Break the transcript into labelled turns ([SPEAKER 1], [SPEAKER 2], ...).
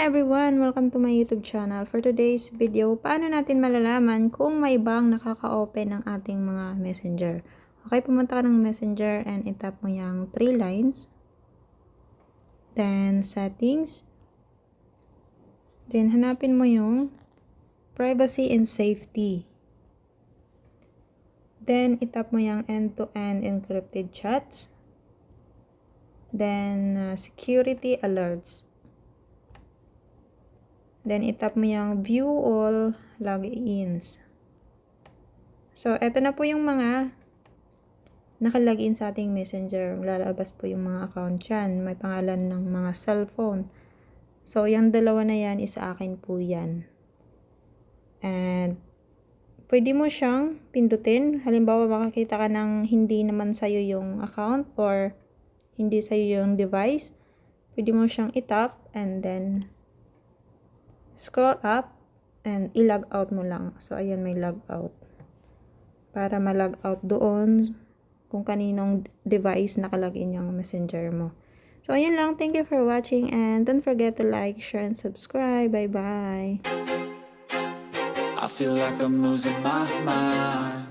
[SPEAKER 1] everyone! Welcome to my YouTube channel. For today's video, paano natin malalaman kung may bang nakaka-open ng ating mga messenger. Okay, pumunta ka ng messenger and itap mo yung 3 lines. Then, settings. Then, hanapin mo yung privacy and safety. Then, itap mo yung end-to-end encrypted chats. Then, security alerts. Then, itap mo yung view all logins. So, eto na po yung mga nakalagin sa ating messenger. Lalabas po yung mga account yan. May pangalan ng mga cellphone. So, yung dalawa na yan, isa akin po yan. And, pwede mo siyang pindutin. Halimbawa, makakita ka ng hindi naman sa'yo yung account or hindi sa'yo yung device. Pwede mo siyang itap and then scroll up and i-log out mo lang. So, ayan, may log out. Para ma-log out doon kung kaninong device nakalagin yung messenger mo. So, ayan lang. Thank you for watching and don't forget to like, share, and subscribe. Bye-bye!
[SPEAKER 2] I feel like I'm losing my mind.